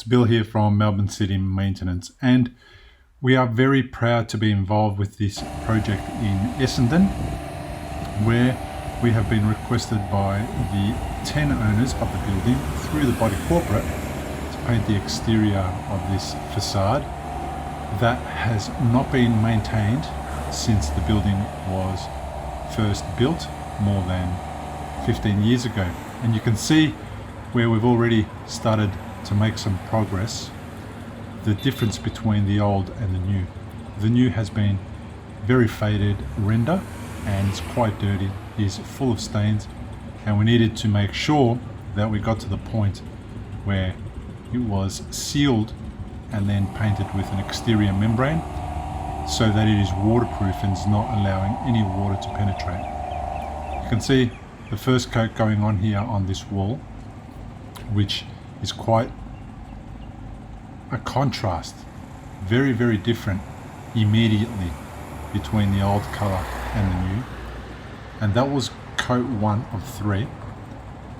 Bill here from Melbourne City Maintenance, and we are very proud to be involved with this project in Essendon, where we have been requested by the 10 owners of the building through the body corporate to paint the exterior of this facade that has not been maintained since the building was first built more than 15 years ago. And you can see where we've already started to make some progress, the difference between the old and the new. The new has been very faded render and it's quite dirty, is full of stains, and we needed to make sure that we got to the point where it was sealed and then painted with an exterior membrane so that it is waterproof and is not allowing any water to penetrate. You can see the first coat going on here on this wall, which is quite a contrast, very, very different immediately between the old color and the new. And that was coat 1 of 3.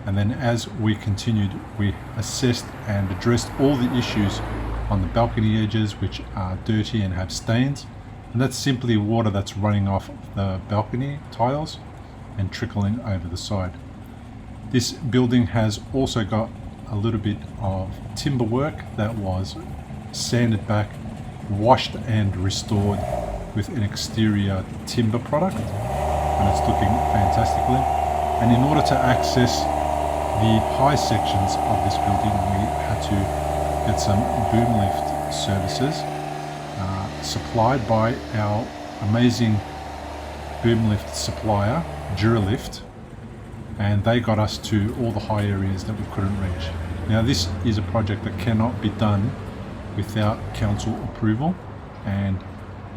And then as we continued, we assessed and addressed all the issues on the balcony edges, which are dirty and have stains. And that's simply water that's running off the balcony tiles and trickling over the side. This building has also got a little bit of timber work that was sanded back, washed and restored with an exterior timber product, and it's looking fantastically. And in order to access the high sections of this building, we had to get some boom lift services supplied by our amazing boom lift supplier, Duralift, and they got us to all the high areas that we couldn't reach. Now this is a project that cannot be done without council approval, and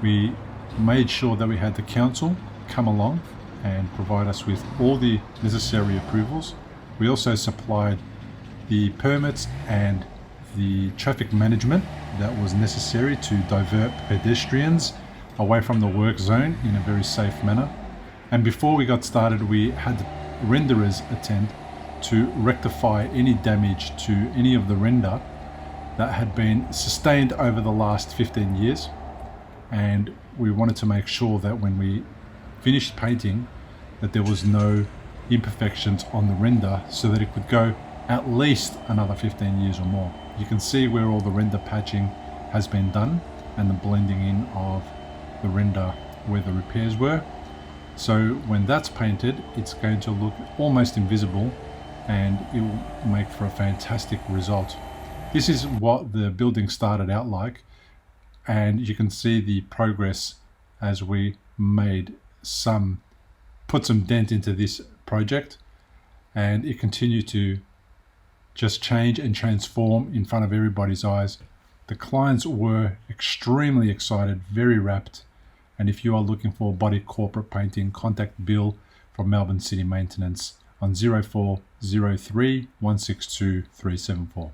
we made sure that we had the council come along and provide us with all the necessary approvals. We also supplied the permits and the traffic management that was necessary to divert pedestrians away from the work zone in a very safe manner. And before we got started, we had renderers attend to rectify any damage to any of the render that had been sustained over the last 15 years. And we wanted to make sure that when we finished painting that there was no imperfections on the render, so that it could go at least another 15 years or more. You can see where all the render patching has been done and the blending in of the render where the repairs were. So when that's painted, it's going to look almost invisible and it will make for a fantastic result. This is what the building started out like, and you can see the progress as we put some dent into this project, and it continued to just change and transform in front of everybody's eyes. The clients were extremely excited, very rapt. And if you are looking for body corporate painting, contact Bill from Melbourne City Maintenance on 0403 162 374.